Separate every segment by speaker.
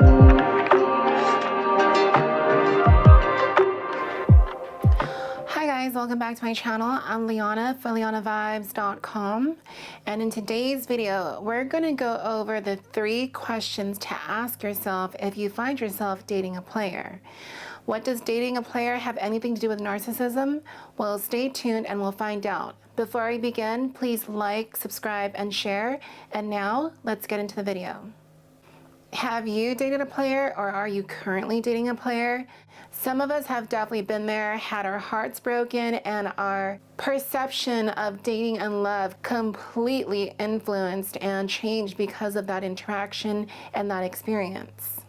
Speaker 1: Hi guys, welcome back to my channel. I'm Liana for lianavibes.com, and in today's video we're going to go over the 3 questions to ask yourself if you find yourself dating a player. What does dating a player have anything to do with narcissism? Well, stay tuned and we'll find out. Before I begin, please like, subscribe, and share. And now let's get into the video. Have you dated a player, or are you currently dating a player? Some of us have definitely been there, had our hearts broken, and our perception of dating and love completely influenced and changed because of that interaction and that experience.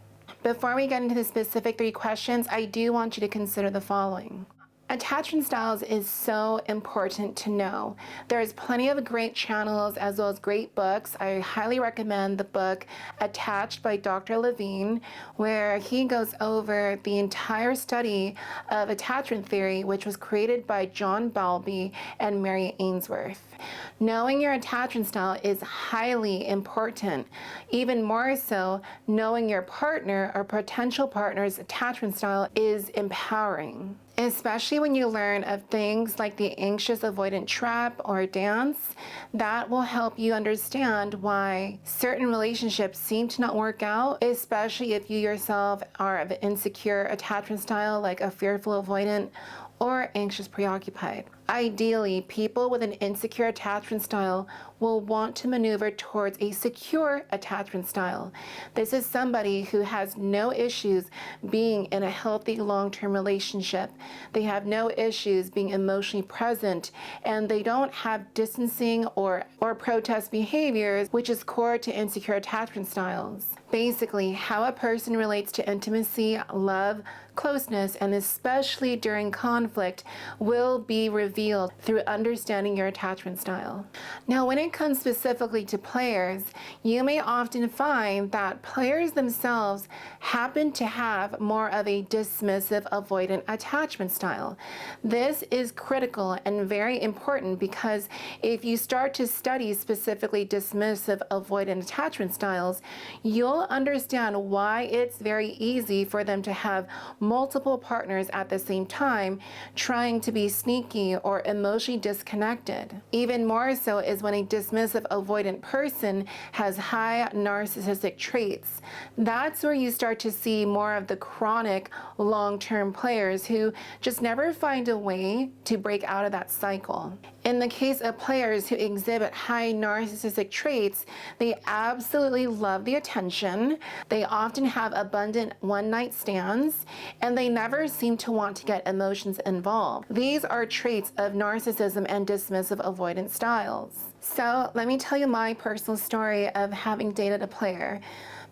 Speaker 1: Before we get into the specific 3 questions, I do want you to consider the following. Attachment styles is so important to know. There's plenty of great channels as well as great books. I highly recommend the book Attached by Dr. Levine, where he goes over the entire study of attachment theory, which was created by John Bowlby and Mary Ainsworth. Knowing your attachment style is highly important. Even more so, knowing your partner or potential partner's attachment style is empowering. Especially when you learn of things like the anxious avoidant trap or dance, that will help you understand why certain relationships seem to not work out, especially if you yourself are of an insecure attachment style like a fearful avoidant or anxious preoccupied. Ideally, people with an insecure attachment style will want to maneuver towards a secure attachment style. This is somebody who has no issues being in a healthy long-term relationship. They have no issues being emotionally present, and they don't have distancing or protest behaviors, which is core to insecure attachment styles. Basically, how a person relates to intimacy, love, closeness, and especially during conflict will be revealed through understanding your attachment style. Now, when it comes specifically to players, you may often find that players themselves happen to have more of a dismissive avoidant attachment style. This is critical and very important because if you start to study specifically dismissive avoidant attachment styles, you'll understand why it's very easy for them to have multiple partners at the same time, trying to be sneaky or emotionally disconnected. Even more so is when a dismissive avoidant person has high narcissistic traits. That's where you start to see more of the chronic long-term players who just never find a way to break out of that cycle. In the case of players who exhibit high narcissistic traits, they absolutely love the attention. They often have abundant one-night stands, and they never seem to want to get emotions involved. These are traits of narcissism and dismissive avoidant styles. So let me tell you my personal story of having dated a player.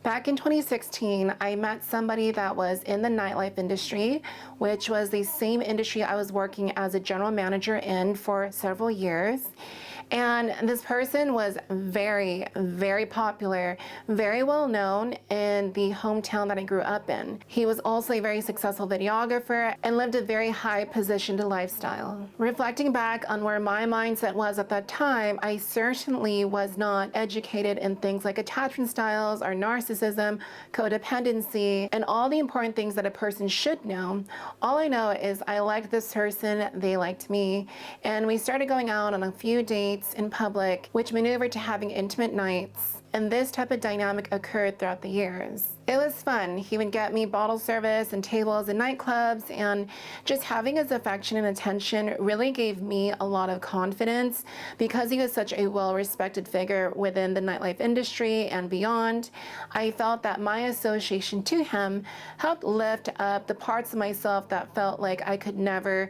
Speaker 1: Back in 2016, I met somebody that was in the nightlife industry, which was the same industry I was working as a general manager in for several years. And this person was very, very popular, very well known in the hometown that I grew up in. He was also a very successful videographer and lived a very high positioned lifestyle. Reflecting back on where my mindset was at that time, I certainly was not educated in things like attachment styles or narcissism, codependency, and all the important things that a person should know. All I know is I liked this person, they liked me, and we started going out on a few dates in public, which maneuvered to having intimate nights, and this type of dynamic occurred throughout the years. It was fun. He would get me bottle service and tables in nightclubs, and just having his affection and attention really gave me a lot of confidence because he was such a well-respected figure within the nightlife industry and beyond. I felt that my association to him helped lift up the parts of myself that felt like I could never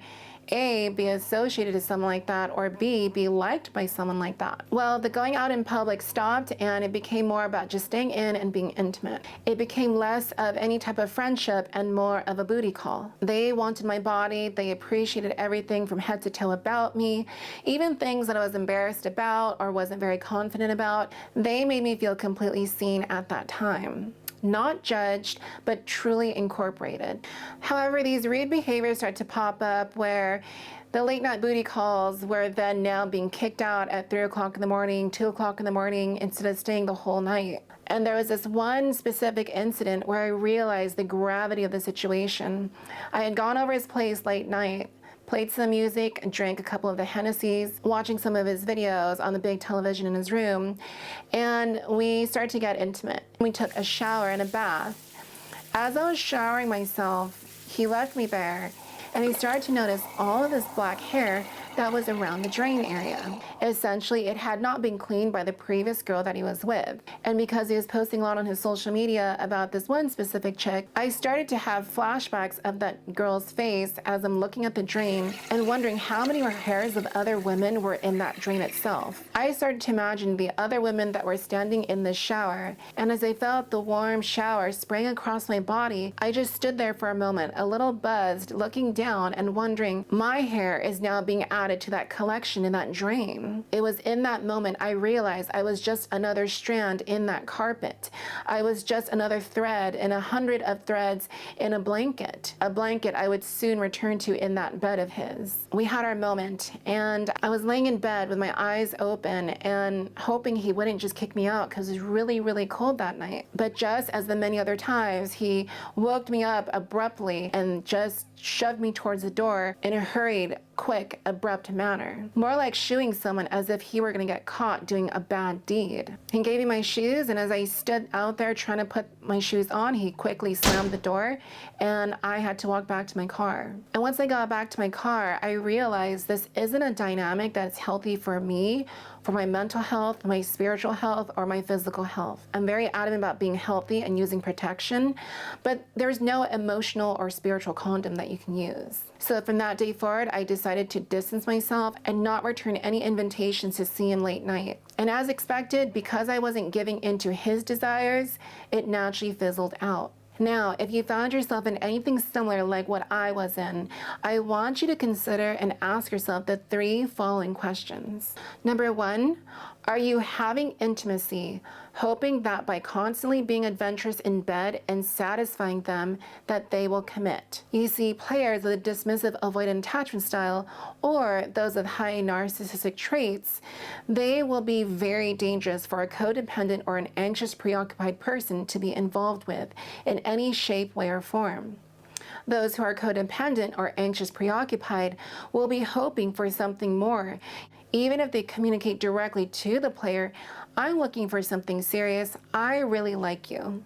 Speaker 1: A, be associated to someone like that, or B, be liked by someone like that. Well, the going out in public stopped, and it became more about just staying in and being intimate. It became less of any type of friendship and more of a booty call. They wanted my body, they appreciated everything from head to toe about me, even things that I was embarrassed about or wasn't very confident about. They made me feel completely seen at that time. not judged, but truly incorporated. However, these rude behaviors start to pop up where the late night booty calls were then now being kicked out at 3 o'clock in the morning, 2 o'clock in the morning, instead of staying the whole night. And there was this one specific incident where I realized the gravity of the situation. I had gone over his place late night, played some music, drank a couple of the Hennessy's, watching some of his videos on the big television in his room, and we started to get intimate. We took a shower and a bath. As I was showering myself, he left me there, and he started to notice all of this black hair that was around the drain area. Essentially, it had not been cleaned by the previous girl that he was with. And because he was posting a lot on his social media about this one specific chick, I started to have flashbacks of that girl's face as I'm looking at the drain and wondering how many hairs of other women were in that drain itself. I started to imagine the other women that were standing in the shower, and as I felt the warm shower spraying across my body, I just stood there for a moment, a little buzzed, looking down and wondering, my hair is now being added to that collection in that drain. It was in that moment I realized I was just another strand in that carpet. I was just another thread in 100 of threads in a blanket I would soon return to in that bed of his. We had our moment, and I was laying in bed with my eyes open and hoping he wouldn't just kick me out because it was really, really cold that night. But just as the many other times, he woke me up abruptly and just shoved me towards the door in a hurried, quick, abrupt manner. More like shooing someone as if he were going to get caught doing a bad deed. He gave me my shoes, and as I stood out there trying to put my shoes on, he quickly slammed the door, and I had to walk back to my car. And once I got back to my car, I realized this isn't a dynamic that's healthy for me, for my mental health, my spiritual health, or my physical health. I'm very adamant about being healthy and using protection, but there's no emotional or spiritual condom that you can use. So from that day forward, I decided to distance myself and not return any invitations to see him late night. And as expected, because I wasn't giving into his desires, it naturally fizzled out. Now, if you found yourself in anything similar like what I was in, I want you to consider and ask yourself the 3 following questions. Number 1, are you having intimacy, hoping that by constantly being adventurous in bed and satisfying them, that they will commit? You see, players with a dismissive avoidant attachment style, or those with high narcissistic traits, they will be very dangerous for a codependent or an anxious, preoccupied person to be involved with in any shape, way, or form. Those who are codependent or anxious, preoccupied will be hoping for something more. Even if they communicate directly to the player, I'm looking for something serious, I really like you.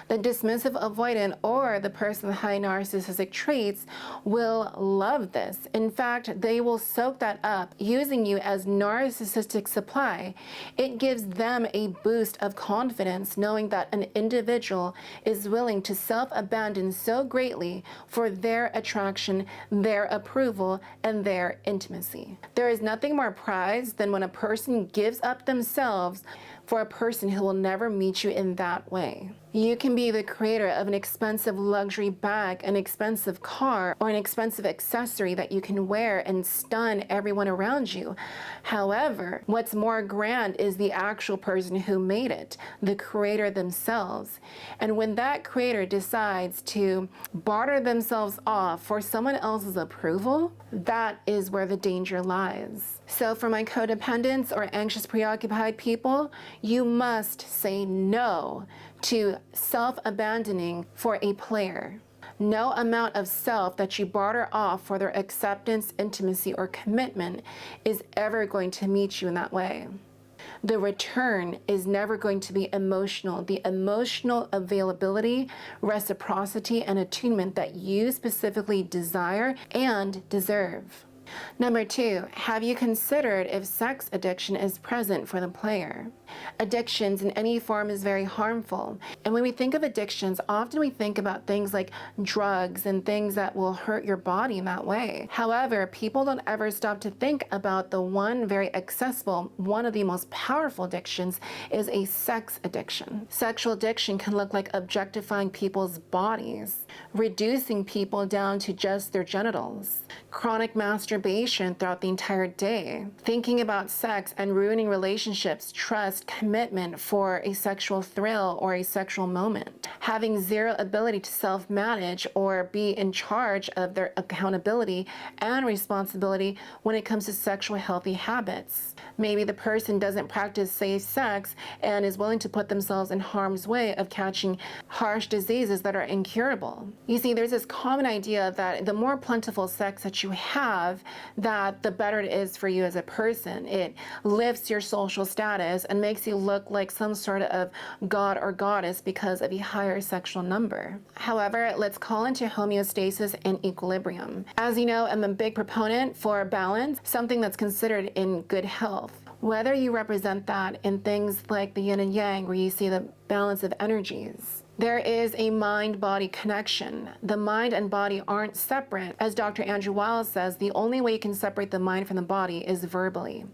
Speaker 1: The dismissive avoidant or the person with high narcissistic traits will love this. In fact, they will soak that up, using you as narcissistic supply. It gives them a boost of confidence knowing that an individual is willing to self-abandon so greatly for their attraction, their approval, and their intimacy. There is nothing more prized than when a person gives up themselves for a person who will never meet you in that way. You can be the creator of an expensive luxury bag, an expensive car, or an expensive accessory that you can wear and stun everyone around you. However, what's more grand is the actual person who made it, the creator themselves. And when that creator decides to barter themselves off for someone else's approval, that is where the danger lies. So for my codependents or anxious, preoccupied people, you must say no to self-abandoning for a player. No amount of self that you barter off for their acceptance, intimacy, or commitment is ever going to meet you in that way. The return is never going to be emotional. The emotional availability, reciprocity, and attunement that you specifically desire and deserve. Number 2, have you considered if sex addiction is present for the player? Addictions in any form is very harmful. And when we think of addictions, often we think about things like drugs and things that will hurt your body in that way. However, people don't ever stop to think about the one very accessible, one of the most powerful addictions is a sex addiction. Sexual addiction can look like objectifying people's bodies, reducing people down to just their genitals. Chronic masturbation masturbation throughout the entire day, thinking about sex and ruining relationships, trust, commitment for a sexual thrill or a sexual moment, having zero ability to self-manage or be in charge of their accountability and responsibility when it comes to sexual healthy habits. Maybe the person doesn't practice safe sex and is willing to put themselves in harm's way of catching harsh diseases that are incurable. You see, there's this common idea that the more plentiful sex that you have, that the better it is for you as a person. It lifts your social status and makes you look like some sort of god or goddess because of a higher sexual number. However, let's call into homeostasis and equilibrium. As you know, I'm a big proponent for balance, something that's considered in good health. Whether you represent that in things like the yin and yang, where you see the balance of energies. There is a mind-body connection. The mind and body aren't separate. As Dr. Andrew Weil says, the only way you can separate the mind from the body is verbally.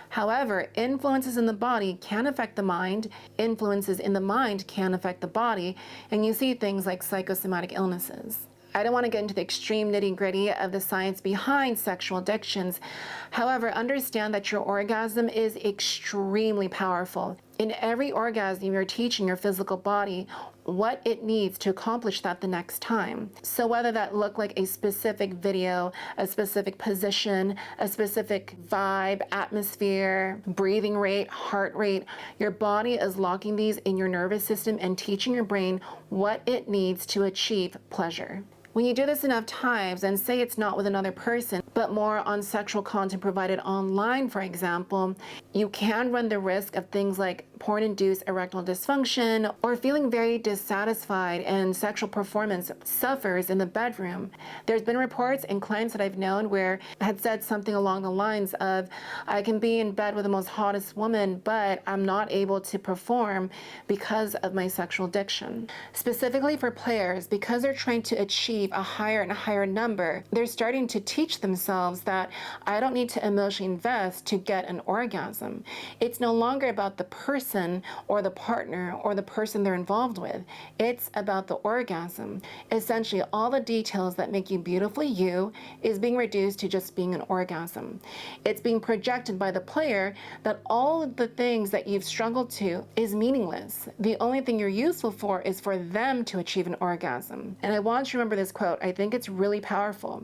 Speaker 1: However, influences in the body can affect the mind, influences in the mind can affect the body, and you see things like psychosomatic illnesses. I don't want to get into the extreme nitty-gritty of the science behind sexual addictions. However, understand that your orgasm is extremely powerful. In every orgasm, you're teaching your physical body what it needs to accomplish that the next time. So whether that look like a specific video, a specific position, a specific vibe, atmosphere, breathing rate, heart rate, your body is locking these in your nervous system and teaching your brain what it needs to achieve pleasure. When you do this enough times, and say it's not with another person, but more on sexual content provided online, for example, you can run the risk of things like porn-induced erectile dysfunction or feeling very dissatisfied and sexual performance suffers in the bedroom. There's been reports and clients that I've known where had said something along the lines of, I can be in bed with the most hottest woman, but I'm not able to perform because of my sexual addiction. Specifically for players, because they're trying to achieve a higher and higher number, they're starting to teach themselves that I don't need to emotionally invest to get an orgasm. It's no longer about the person or the partner or the person they're involved with. It's about the orgasm. Essentially, all the details that make you beautifully you is being reduced to just being an orgasm. It's being projected by the player that all of the things that you've struggled to is meaningless. The only thing you're useful for is for them to achieve an orgasm. And I want you to remember this quote. I think it's really powerful.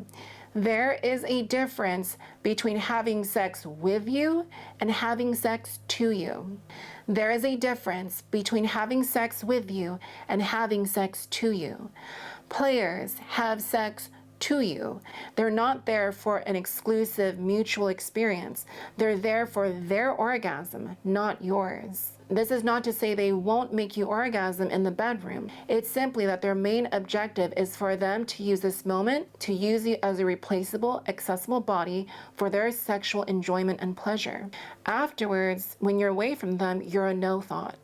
Speaker 1: There is a difference between having sex with you and having sex to you. There is a difference between having sex with you and having sex to you. Players have sex to you. They're not there for an exclusive mutual experience. They're there for their orgasm, not yours. This is not to say they won't make you orgasm in the bedroom. It's simply that their main objective is for them to use this moment to use you as a replaceable, accessible body for their sexual enjoyment and pleasure. Afterwards, when you're away from them, you're a no thought.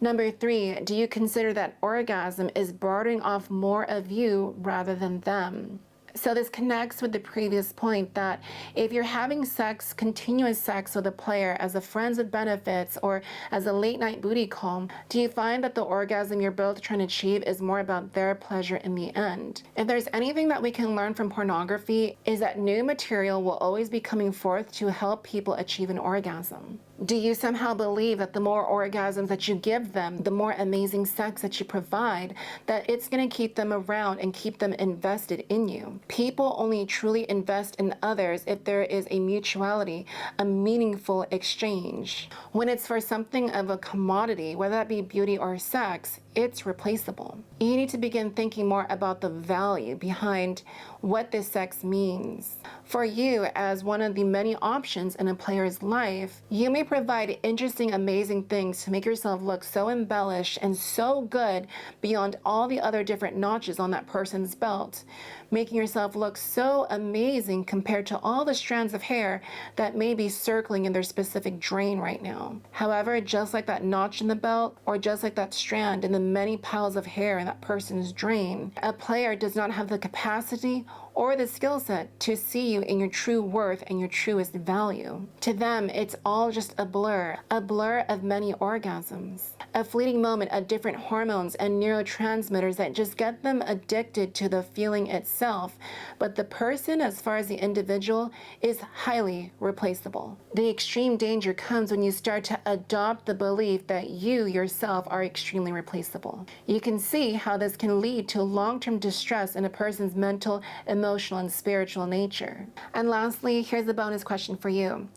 Speaker 1: Number 3, do you consider that orgasm is bartering off more of you rather than them? So this connects with the previous point that if you're having sex, continuous sex with a player as a friends with benefits or as a late night booty call, do you find that the orgasm you're both trying to achieve is more about their pleasure in the end? If there's anything that we can learn from pornography, is that new material will always be coming forth to help people achieve an orgasm. Do you somehow believe that the more orgasms that you give them, the more amazing sex that you provide, that it's going to keep them around and keep them invested in you? People only truly invest in others if there is a mutuality, a meaningful exchange. When it's for something of a commodity, whether that be beauty or sex, it's replaceable. You need to begin thinking more about the value behind what this sex means. For you, as one of the many options in a player's life, you may provide interesting, amazing things to make yourself look so embellished and so good beyond all the other different notches on that person's belt, making yourself look so amazing compared to all the strands of hair that may be circling in their specific drain right now. However, just like that notch in the belt, or just like that strand in the many piles of hair in that person's drain, a player does not have the capacity or the skill set to see you in your true worth and your truest value. To them, it's all just a blur of many orgasms. a fleeting moment of different hormones and neurotransmitters that just get them addicted to the feeling itself. But the person, as far as the individual, is highly replaceable. The extreme danger comes when you start to adopt the belief that you yourself are extremely replaceable. You can see how this can lead to long-term distress in a person's mental, emotional, and spiritual nature. And lastly, here's a bonus question for you.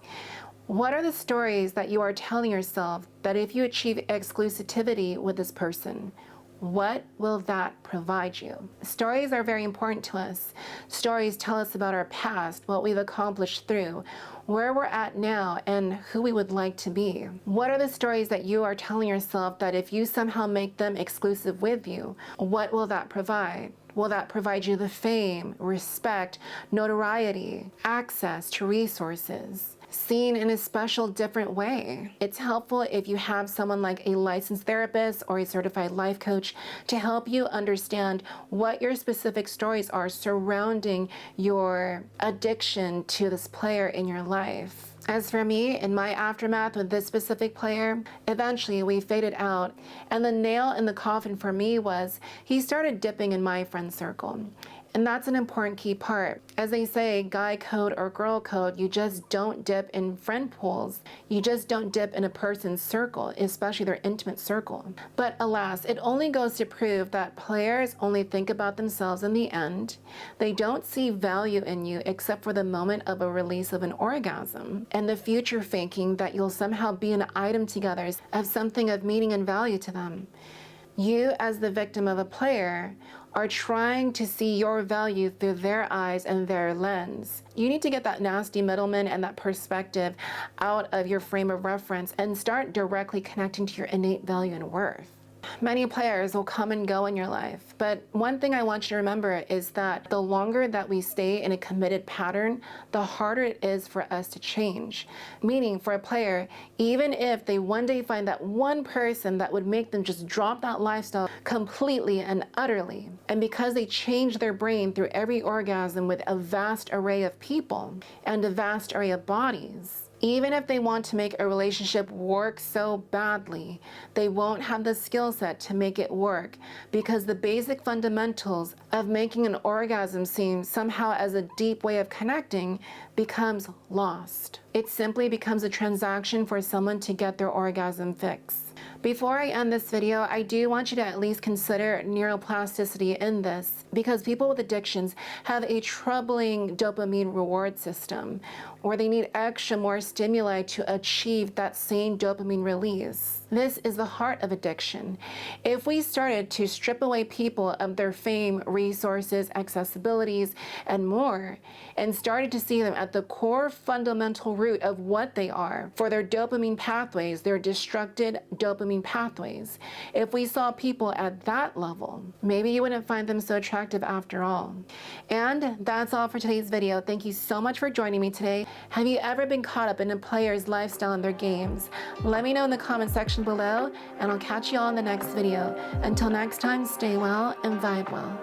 Speaker 1: What are the stories that you are telling yourself that if you achieve exclusivity with this person, what will that provide you? Stories are very important to us. Stories tell us about our past, what we've accomplished through, where we're at now, and who we would like to be. What are the stories that you are telling yourself that if you somehow make them exclusive with you, what will that provide? Will that provide you the fame, respect, notoriety, access to resources? Seen in a special, different way. It's helpful if you have someone like a licensed therapist or a certified life coach to help you understand what your specific stories are surrounding your addiction to this player in your life. As for me, in my aftermath with this specific player, eventually we faded out, and the nail in the coffin for me was he started dipping in my friend circle. And that's an important key part. As they say, guy code or girl code, you just don't dip in friend pools. You just don't dip in a person's circle, especially their intimate circle. But alas, it only goes to prove that players only think about themselves in the end. They don't see value in you except for the moment of a release of an orgasm. And the future faking that you'll somehow be an item together of something of meaning and value to them. You, as the victim of a player, are trying to see your value through their eyes and their lens. You need to get that nasty middleman and that perspective out of your frame of reference and start directly connecting to your innate value and worth. Many players will come and go in your life, but one thing I want you to remember is that the longer that we stay in a committed pattern, the harder it is for us to change. Meaning, for a player, even if they one day find that one person that would make them just drop that lifestyle completely and utterly, and because they change their brain through every orgasm with a vast array of people and a vast array of bodies, even if they want to make a relationship work so badly, they won't have the skill set to make it work because the basic fundamentals of making an orgasm seem somehow as a deep way of connecting becomes lost. It simply becomes a transaction for someone to get their orgasm fix. Before I end this video, I do want you to at least consider neuroplasticity in this, because people with addictions have a troubling dopamine reward system where they need extra more stimuli to achieve that same dopamine release. This is the heart of addiction. If we started to strip away people of their fame, resources, accessibilities, and more, and started to see them at the core fundamental root of what they are for their dopamine pathways, their destructed dopamine pathways, if we saw people at that level, maybe you wouldn't find them so attractive after all. And that's all for today's video. Thank you so much for joining me today. Have you ever been caught up in a player's lifestyle and their games? Let me know in the comment section below, and I'll catch you all in the next video. Until next time, stay well and vibe well.